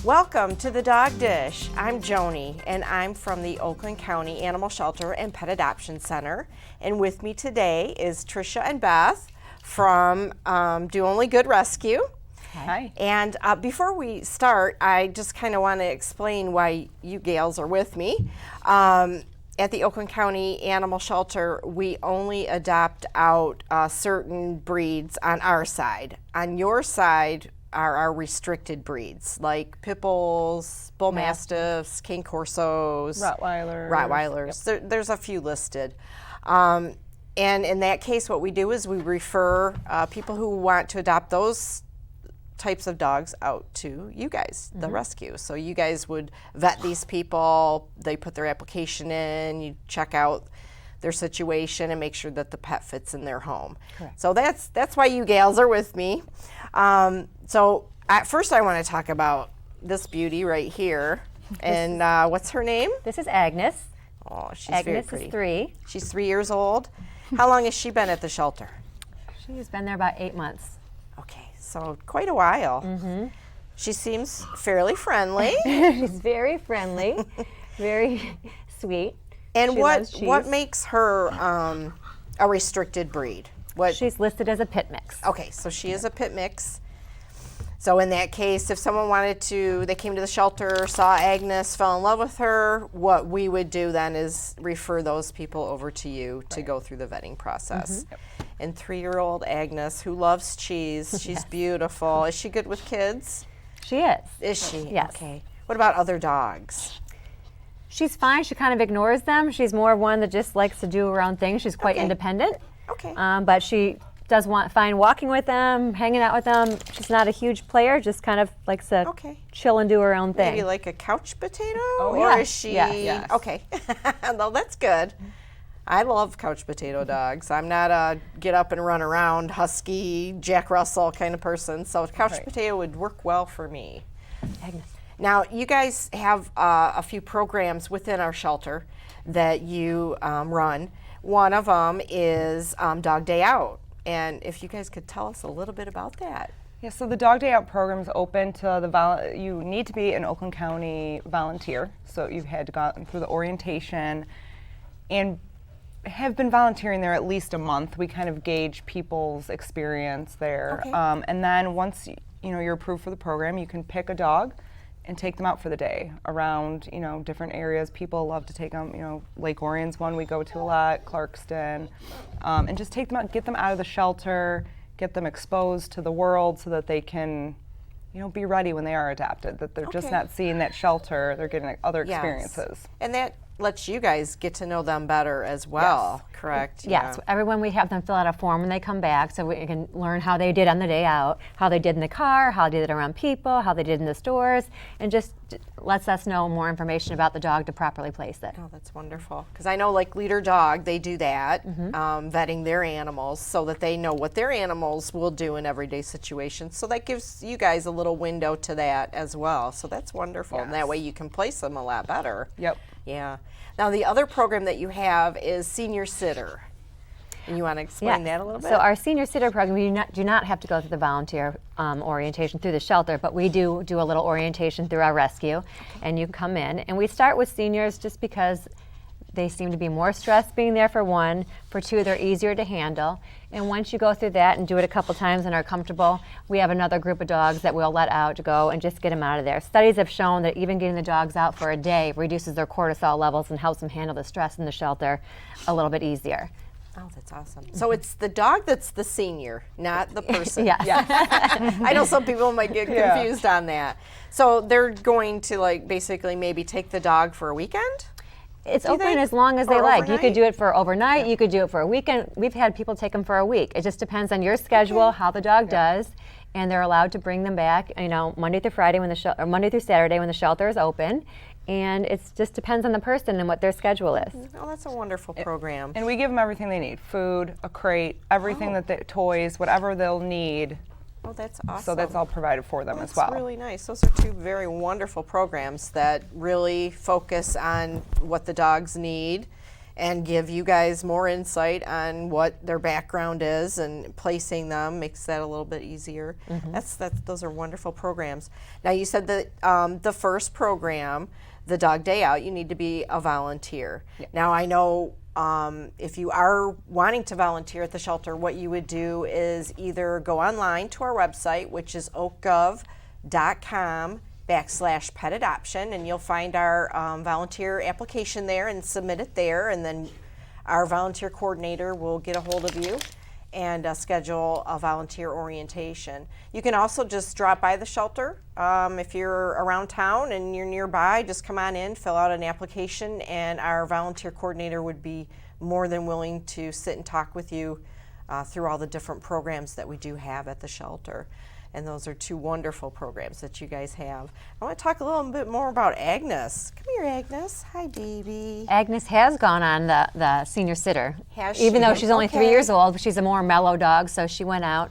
Welcome to the Dog Dish. I'm Joanie, and I'm from the Oakland County Animal Shelter and Pet Adoption Center. And with me today is Tricia and Beth from Do Only Good Rescue. Hi. And before we start, I just kind of want to explain why you gals are with me. At the Oakland County Animal Shelter, we only adopt out certain breeds on our side. On your side are our restricted breeds, like pit bulls, bull mastiffs, King Corsos, Rottweilers. Yep. There's a few listed. And in that case, what we do is we refer people who want to adopt those types of dogs out to you guys, the rescue. So you guys would vet these people, they put their application in, you check out their situation and make sure that the pet fits in their home. Correct. So that's why you gals are with me. So at first I want to talk about this beauty right here. And what's her name? This is Agnes. Oh, she's Agnes very pretty. is 3. She's 3 years old. How long has she been at the shelter? She's been there about 8 months. Okay, so quite a while. She seems fairly friendly. She's very friendly, very sweet. And She loves cheese. what makes her a restricted breed? What? She's listed as a pit mix. Okay, so she is a pit mix. So in that case, if someone wanted to, they came to the shelter, saw Agnes, fell in love with her, what we would do then is refer those people over to you to go through the vetting process. And 3-year-old Agnes, who loves cheese, she's beautiful. Is she good with kids? She is. Is she? Yes. Okay. What about other dogs? She's fine. She kind of ignores them. She's more one that just likes to do her own thing. She's quite Okay. independent. Okay. But she does find walking with them, hanging out with them. She's not a huge player, just kind of likes to Okay. chill and do her own thing. Maybe like a couch potato? Oh, or yeah. is she? Yes. Okay. No, that's good. I love couch potato dogs. I'm not a get up and run around husky, Jack Russell kind of person, so couch potato would work well for me. Agnes. Now, you guys have a few programs within our shelter that you run. One of them is Dog Day Out. And if you guys could tell us a little bit about that. Yeah, so the Dog Day Out program is open to you need to be an Oakland County volunteer. So you've had to go through the orientation and have been volunteering there at least a month. We kind of gauge people's experience there. Okay. And then once you're approved for the program, you can pick a dog and take them out for the day around, different areas. People love to take them, Lake Orion's one we go to a lot, Clarkston, and just take them out, get them out of the shelter, get them exposed to the world so that they can, be ready when they are adopted, that they're just not seeing that shelter, they're getting other experiences. And that lets you guys get to know them better as well, correct? Yes, everyone, we have them fill out a form when they come back so we can learn how they did on the day out, how they did in the car, how they did around people, how they did in the stores, and just lets us know more information about the dog to properly place it. Oh, that's wonderful. Because I know like Leader Dog, they do that, vetting their animals so that they know what their animals will do in everyday situations. So that gives you guys a little window to that as well. So that's wonderful. And that way you can place them a lot better. Yep. Yeah. Now the other program that you have is Senior Sitter. And you want to explain that a little bit? So our senior sitter program, we do not have to go through the volunteer orientation through the shelter, but we do a little orientation through our rescue, and you can come in. And we start with seniors just because they seem to be more stressed being there for one, for two, they're easier to handle. And once you go through that and do it a couple times and are comfortable, we have another group of dogs that we'll let out to go and just get them out of there. Studies have shown that even getting the dogs out for a day reduces their cortisol levels and helps them handle the stress in the shelter a little bit easier. Oh, that's awesome. So it's the dog that's the senior, not the person. Yes. I know some people might get confused on that. So they're going to basically maybe take the dog for a weekend? It's open as long as they Or like. You could overnight? do it for overnight. You could do it for a weekend. We've had people take them for a week. It just depends on your schedule, how the dog does, and they're allowed to bring them back. Monday through Friday or Monday through Saturday when the shelter is open, and it just depends on the person and what their schedule is. Oh, that's a wonderful program. And we give them everything they need: food, a crate, everything toys, whatever they'll need. Oh, that's awesome. So that's all provided for them as well. That's really nice. Those are two very wonderful programs that really focus on what the dogs need and give you guys more insight on what their background is, and placing them makes that a little bit easier. Those are wonderful programs. Now, you said that the first program, the Dog Day Out, you need to be a volunteer. Now, I know if you are wanting to volunteer at the shelter, what you would do is either go online to our website, which is oakgov.com/pet adoption, and you'll find our volunteer application there and submit it there, and then our volunteer coordinator will get a hold of you and schedule a volunteer orientation. You can also just drop by the shelter. If you're around town and you're nearby, just come on in, fill out an application, and our volunteer coordinator would be more than willing to sit and talk with you through all the different programs that we do have at the shelter. And those are 2 wonderful programs that you guys have. I want to talk a little bit more about Agnes. Come here, Agnes. Hi, baby. Agnes has gone on the senior sitter. Has Even she? though she's only 3 Okay. years old, but she's a more mellow dog, so she went out.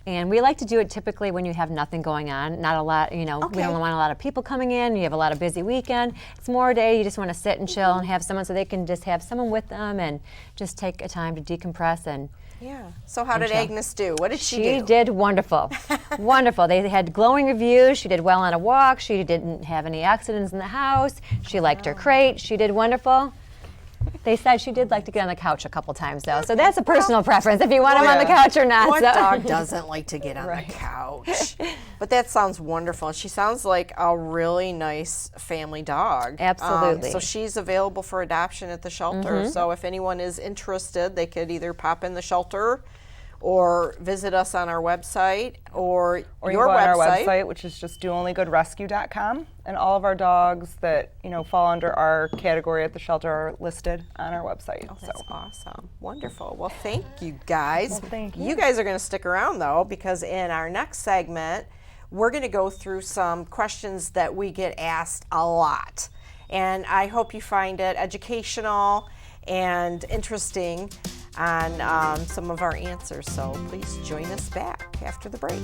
And we like to do it typically when you have nothing going on, not a lot, we don't want a lot of people coming in, you have a lot of busy weekend. It's more a day you just want to sit and chill and have someone, so they can just have someone with them and just take a time to decompress. And Yeah. So how did Agnes do? What did she do? she did wonderful. Wonderful. They had glowing reviews. She did well on a walk. She didn't have any accidents in the house. She liked her crate. She did wonderful. They said she did like to get on the couch a couple times, though. So that's a personal preference, if you want them on the couch or not. What so. dog doesn't like to get on the couch? But that sounds wonderful. She sounds like a really nice family dog. Absolutely. So she's available for adoption at the shelter. So if anyone is interested, they could either pop in the shelter or visit us on our website or you your go on our website. website, which is just doonlygoodrescue.com, and all of our dogs that fall under our category at the shelter are listed on our website. That's awesome. Wonderful. Well, thank you guys. Well, thank you. You guys are going to stick around, though, because in our next segment, we're going to go through some questions that we get asked a lot. And I hope you find it educational and interesting on some of our answers. So please join us back after the break.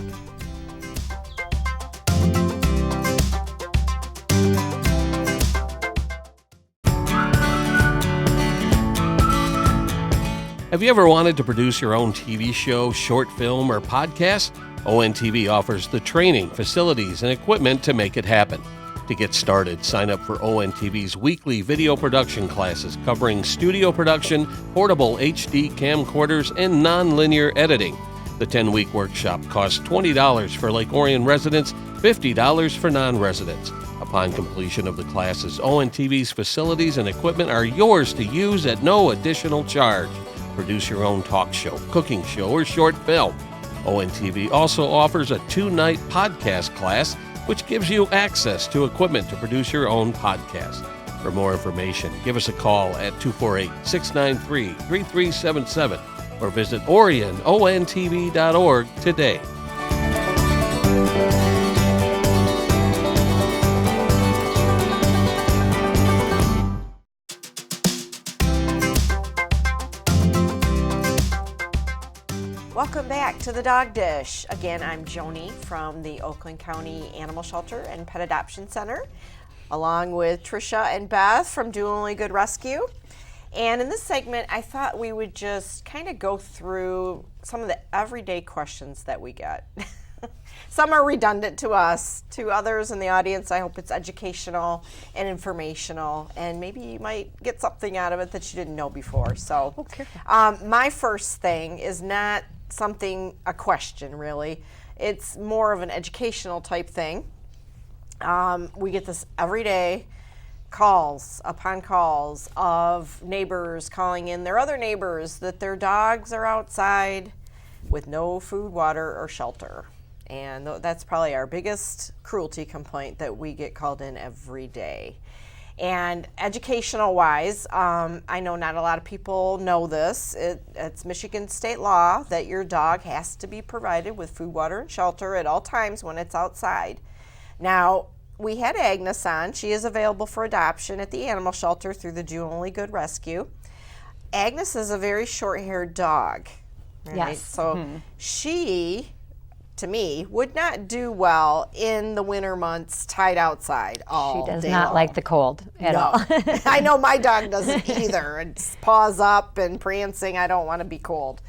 Have you ever wanted to produce your own TV show, short film, or podcast? ONTV offers the training, facilities, and equipment to make it happen. To get started, sign up for ONTV's weekly video production classes covering studio production, portable HD camcorders, and non-linear editing. The 10-week workshop costs $20 for Lake Orion residents, $50 for non-residents. Upon completion of the classes, ONTV's facilities and equipment are yours to use at no additional charge. Produce your own talk show, cooking show, or short film. ONTV also offers a 2-night podcast class, which gives you access to equipment to produce your own podcast. For more information, give us a call at 248-693-3377 or visit orionontv.org today. Welcome back to the Dog Dish. Again, I'm Joanie from the Oakland County Animal Shelter and Pet Adoption Center, along with Tricia and Beth from Do Only Good Rescue. And in this segment, I thought we would just kind of go through some of the everyday questions that we get. Some are redundant to us. To others in the audience, I hope it's educational and informational, and maybe you might get something out of it that you didn't know before. So, my first thing is not a question really. It's more of an educational type thing. We get this every day, calls upon calls of neighbors calling in their other neighbors that their dogs are outside with no food, water, or shelter. And that's probably our biggest cruelty complaint that we get called in every day. And educational wise, I know not a lot of people know this. It's Michigan state law that your dog has to be provided with food, water, and shelter at all times when it's outside. Now, we had Agnes on. She is available for adoption at the animal shelter through the Do Only Good Rescue. Agnes is a very short-haired dog. Right? Yes. So she to me, would not do well in the winter months tied outside all She does day not long. like the cold at No. all. I know my dog doesn't either. It's paws up and prancing. I don't want to be cold.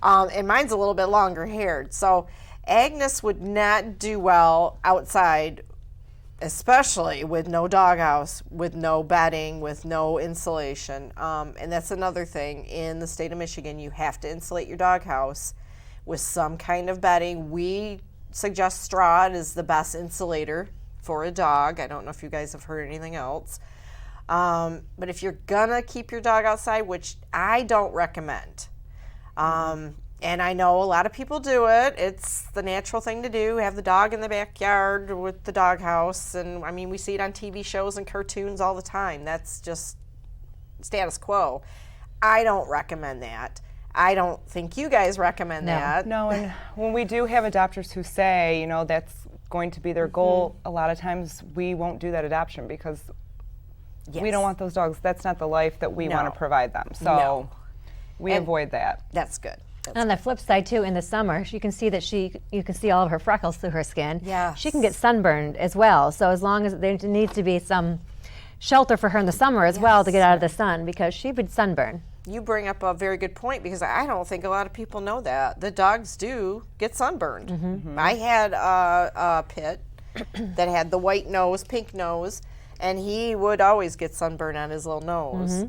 And mine's a little bit longer haired. So Agnes would not do well outside, especially with no doghouse, with no bedding, with no insulation. And that's another thing. In the state of Michigan, you have to insulate your doghouse with some kind of bedding. We suggest straw is the best insulator for a dog. I don't know if you guys have heard anything else. But if you're gonna keep your dog outside, which I don't recommend, and I know a lot of people do it, it's the natural thing to do, have the dog in the backyard with the doghouse, and I mean, we see it on TV shows and cartoons all the time. That's just status quo. I don't recommend that. I don't think you guys recommend that. No, and when we do have adopters who say, you know, that's going to be their goal, a lot of times we won't do that adoption because we don't want those dogs. That's not the life that we want to provide them. So we avoid that. That's good. On the flip side too, in the summer, you can see that you can see all of her freckles through her skin. Yes. She can get sunburned as well. So as long as there needs to be some shelter for her in the summer as well to get out of the sun, because she would sunburn. You bring up a very good point, because I don't think a lot of people know that. The dogs do get sunburned. I had a pit that had the white nose, pink nose, and he would always get sunburned on his little nose.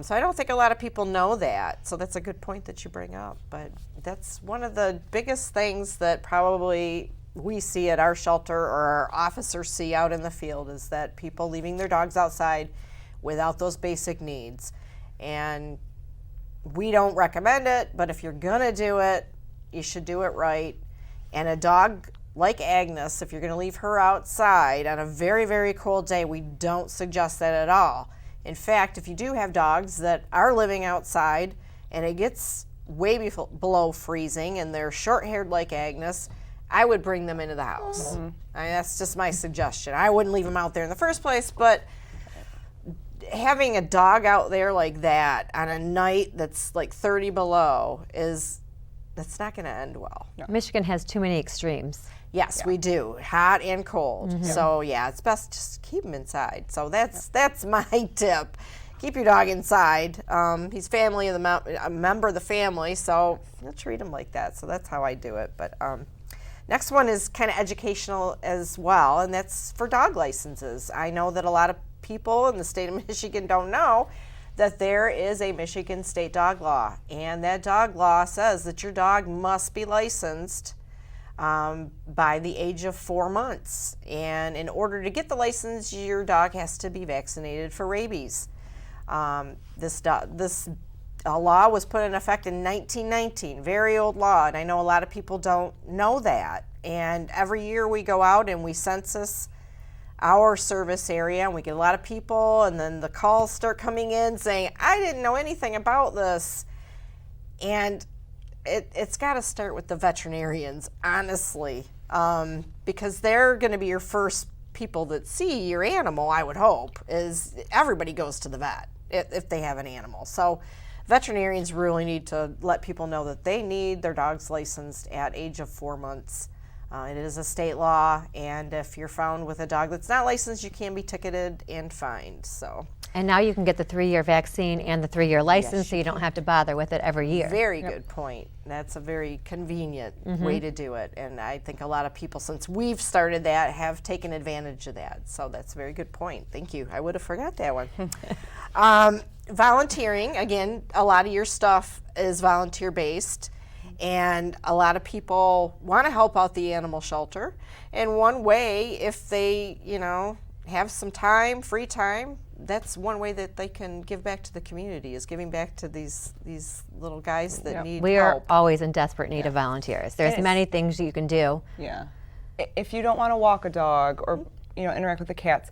So I don't think a lot of people know that. So that's a good point that you bring up. But that's one of the biggest things that probably we see at our shelter, or our officers see out in the field, is that people leaving their dogs outside without those basic needs. And we don't recommend it, but if you're gonna do it, you should do it right. And a dog like Agnes, if you're gonna leave her outside on a very, very cold day, we don't suggest that at all. In fact, if you do have dogs that are living outside and it gets way below freezing and they're short-haired like Agnes, I would bring them into the house. I mean, that's just my suggestion. I wouldn't leave them out there in the first place, but having a dog out there like that on a night that's like 30 below that's not going to end well. Michigan has too many extremes. Yes, we do, hot and cold. So yeah, it's best just keep him inside. So that's my tip. Keep your dog inside. He's family of a member of the family, so you'll treat him like that. So that's how I do it. But next one is kind of educational as well, and that's for dog licenses. I know that a lot of people in the state of Michigan don't know that there is a Michigan state dog law, and that dog law says that your dog must be licensed by the age of 4 months. And in order to get the license, your dog has to be vaccinated for rabies. This law was put in effect in 1919, very old law, and I know a lot of people don't know that. And every year we go out and we census our service area, and we get a lot of people, and then the calls start coming in saying, I didn't know anything about this. And it's got to start with the veterinarians, honestly, because they're going to be your first people that see your animal, I would hope, is everybody goes to the vet if they have an animal. So veterinarians really need to let people know that they need their dogs licensed at age of 4 months. It is a state law, and if you're found with a dog that's not licensed, you can be ticketed and fined. So. And now you can get the 3-year vaccine and the 3-year license, so you don't have to bother with it every year. Very good point. That's a very convenient way to do it. And I think a lot of people, since we've started that, have taken advantage of that. So that's a very good point. Thank you. I would have forgot that one. Volunteering, again, a lot of your stuff is volunteer-based. And a lot of people want to help out the animal shelter. And one way, if they, have some time, free time, that's one way that they can give back to the community, is giving back to these little guys that need We help. are always in desperate need of volunteers. There's many things you can do. Yeah. If you don't want to walk a dog or interact with the cats,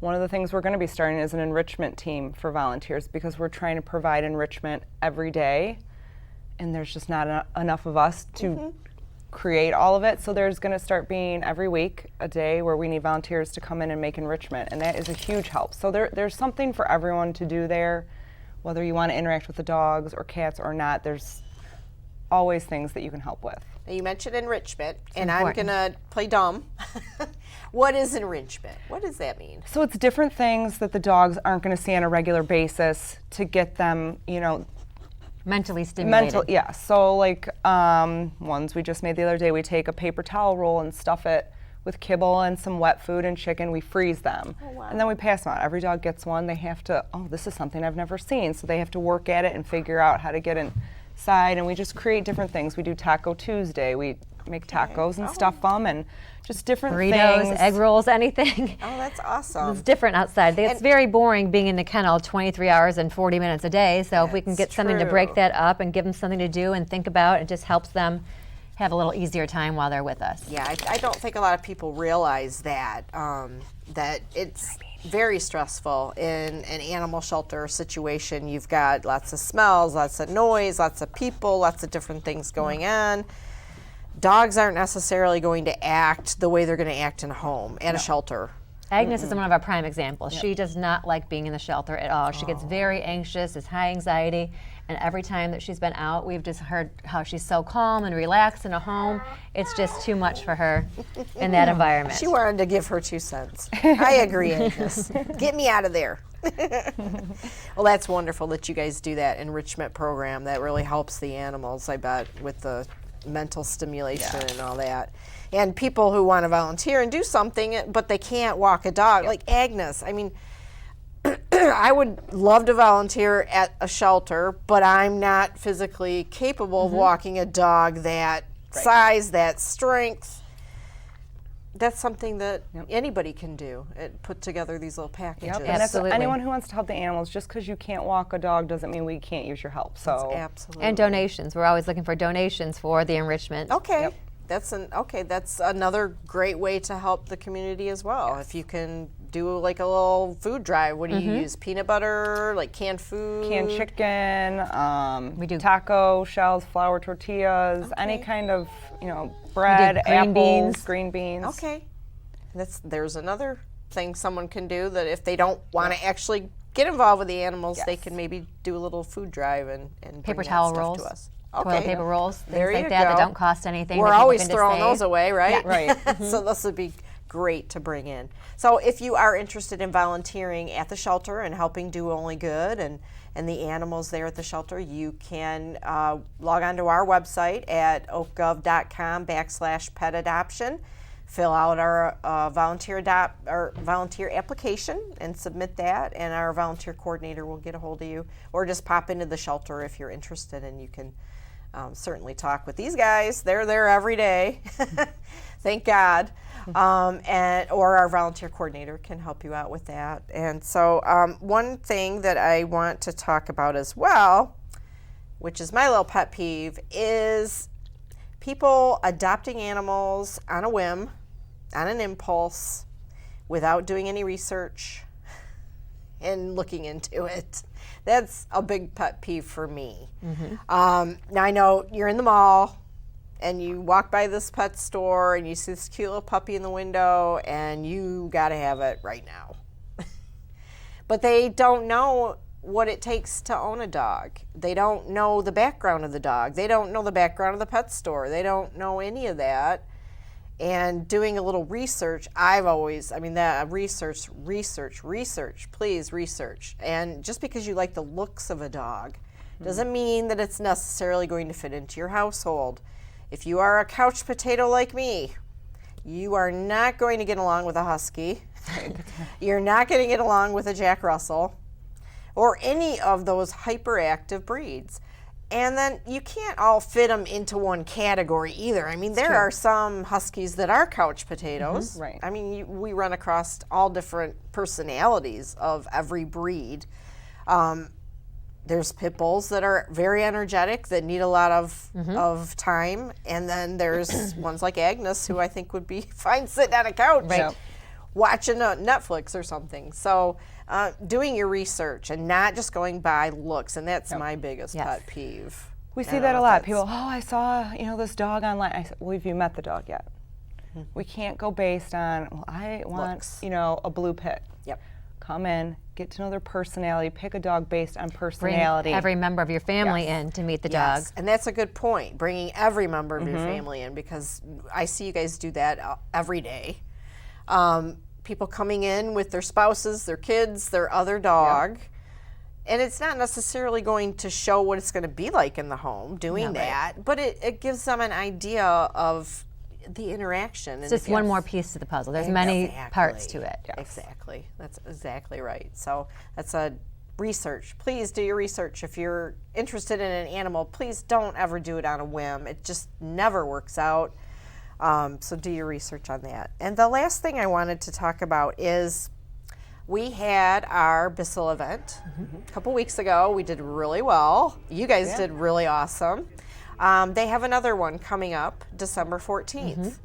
one of the things we're going to be starting is an enrichment team for volunteers, because we're trying to provide enrichment every day, and there's just not enough of us to create all of it. So there's going to start being every week a day where we need volunteers to come in and make enrichment, and that is a huge help. So there's something for everyone to do there, whether you want to interact with the dogs or cats or not. There's always things that you can help with. Now you mentioned enrichment, and I'm important. going to play dumb. What is enrichment? What does that mean? So it's different things that the dogs aren't going to see on a regular basis to get them, Mentally stimulated. yeah. So like ones we just made the other day, we take a paper towel roll and stuff it with kibble and some wet food and chicken. We freeze them, and then we pass them out. Every dog gets one. They have to, this is something I've never seen. So they have to work at it and figure out how to get inside. And we just create different things. We do Taco Tuesday. We make tacos and stuff them, and just different Burritos, things. egg rolls, anything. Oh, that's awesome. It's different outside. It's very boring being in the kennel 23 hours and 40 minutes a day. So if we can get something to break true. that up and give them something to do and think about, it just helps them have a little easier time while they're with us. Yeah, I don't think a lot of people realize that, that it's very stressful in an animal shelter situation. You've got lots of smells, lots of noise, lots of people, lots of different things going on. Dogs aren't necessarily going to act the way they're going to act in a home, at a shelter. Agnes is one of our prime examples. She does not like being in the shelter at all. She gets very anxious, is high anxiety, and every time that she's been out, we've just heard how she's so calm and relaxed in a home. It's just too much for her in that environment. She wanted to give her 2 cents. I agree, Agnes. Get me out of there. Well, that's wonderful that you guys do that enrichment program. That really helps the animals, I bet, with the mental stimulation and all that. And people who want to volunteer and do something, but they can't walk a dog, like Agnes. I mean, I would love to volunteer at a shelter, but I'm not physically capable of walking a dog that size, that strength. That's something that anybody can do. Put together these little packages. And that's Absolutely. anyone who wants to help the animals. Just because you can't walk a dog doesn't mean we can't use your help. So Absolutely. And donations. We're always looking for donations for the enrichment. Okay. That's another great way to help the community as well. If you can do like a little food drive, what do you use? Peanut butter, like canned food? canned chicken, We do taco shells, flour tortillas, any Okay. kind of bread, green apples, beans. green beans. Okay. There's another thing someone can do, that if they don't want to actually get involved with the animals, they can maybe do a little food drive and bring Paper that towel stuff rolls. to us. Toilet paper rolls, things There like you that go. don't cost anything. We're that people always can just throwing save. those away, right? Right. So this would be great to bring in. So if you are interested in volunteering at the shelter and helping do only good and the animals there at the shelter, you can log on to our website at oakgov.com/pet adoption. Fill out our volunteer application and submit that, and our volunteer coordinator will get a hold of you, or just pop into the shelter if you're interested, and you can certainly talk with these guys. They're there every day, thank God, or our volunteer coordinator can help you out with that. And so one thing that I want to talk about as well, which is my little pet peeve, is people adopting animals on a whim, on an impulse, without doing any research and looking into it. That's a big pet peeve for me. Now I know you're in the mall and you walk by this pet store and you see this cute little puppy in the window and you gotta have it right now. But they don't know what it takes to own a dog. They don't know the background of the dog. They don't know the background of the pet store. They don't know any of that. And doing a little research, research, please research. And just because you like the looks of a dog doesn't mean that it's necessarily going to fit into your household. If you are a couch potato like me, you are not going to get along with a husky. You're not going to get along with a Jack Russell or any of those hyperactive breeds. And then you can't all fit them into one category either. I mean, there are some huskies that are couch potatoes. Right. I mean, we run across all different personalities of every breed. There's pit bulls that are very energetic, that need a lot of time. And then there's ones like Agnes, who I think would be fine sitting on a couch watching Netflix or something. So doing your research and not just going by looks, and that's my biggest pet peeve. We see that a lot. People, I saw this dog online. I said, well, have you met the dog yet? We can't go based on, I want Looks. a blue pit. Yep. Come in, get to know their personality, pick a dog based on personality. Bring every member of your family Yes. in to meet the Yes, dog. and that's a good point, bringing every member of your family in, because I see you guys do that every day. People coming in with their spouses, their kids, their other dog. And it's not necessarily going to show what it's going to be like in the home doing that, but it gives them an idea of the interaction. It's just one more piece to the puzzle. There's many parts to it. Exactly. That's exactly right. So that's a research. Please do your research. If you're interested in an animal, please don't ever do it on a whim. It just never works out. So do your research on that. And the last thing I wanted to talk about is we had our Bissell event a couple weeks ago. We did really well. You guys did really awesome. They have another one coming up December 14th.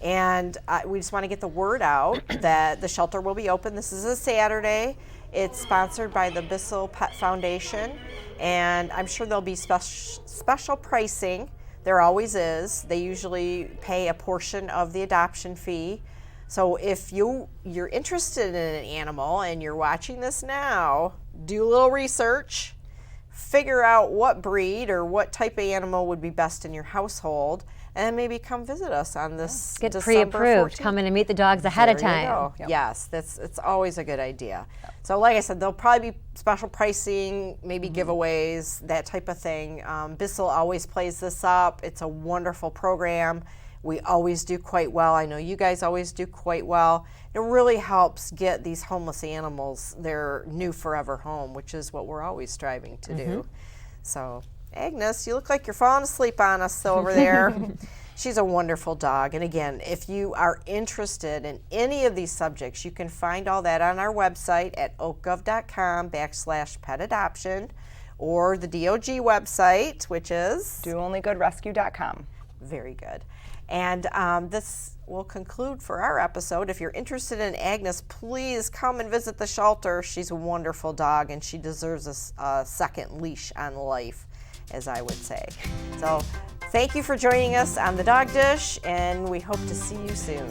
And we just want to get the word out that the shelter will be open. This is a Saturday. It's sponsored by the Bissell Pet Foundation. And I'm sure there'll be special pricing. There always is. They usually pay a portion of the adoption fee. So if you're interested in an animal and you're watching this now, do a little research, figure out what breed or what type of animal would be best in your household, and maybe come visit us on this Get December pre-approved. 14th. Come in and meet the dogs ahead of There you time. go. Yes, it's always a good idea. So like I said, there'll probably be special pricing, maybe giveaways, that type of thing. Bissell always plays this up. It's a wonderful program. We always do quite well. I know you guys always do quite well. It really helps get these homeless animals their new forever home, which is what we're always striving to do. So, Agnes, you look like you're falling asleep on us over there. She's a wonderful dog. And again, if you are interested in any of these subjects, you can find all that on our website at oakgov.com/petadoption, or the DOG website, which is DoOnlyGoodRescue.com. very good. And this will conclude for our episode. If you're interested in Agnes, please come and visit the shelter. She's a wonderful dog, and she deserves a second leash on life, as I would say. So thank you for joining us on The Dog Dish, and we hope to see you soon.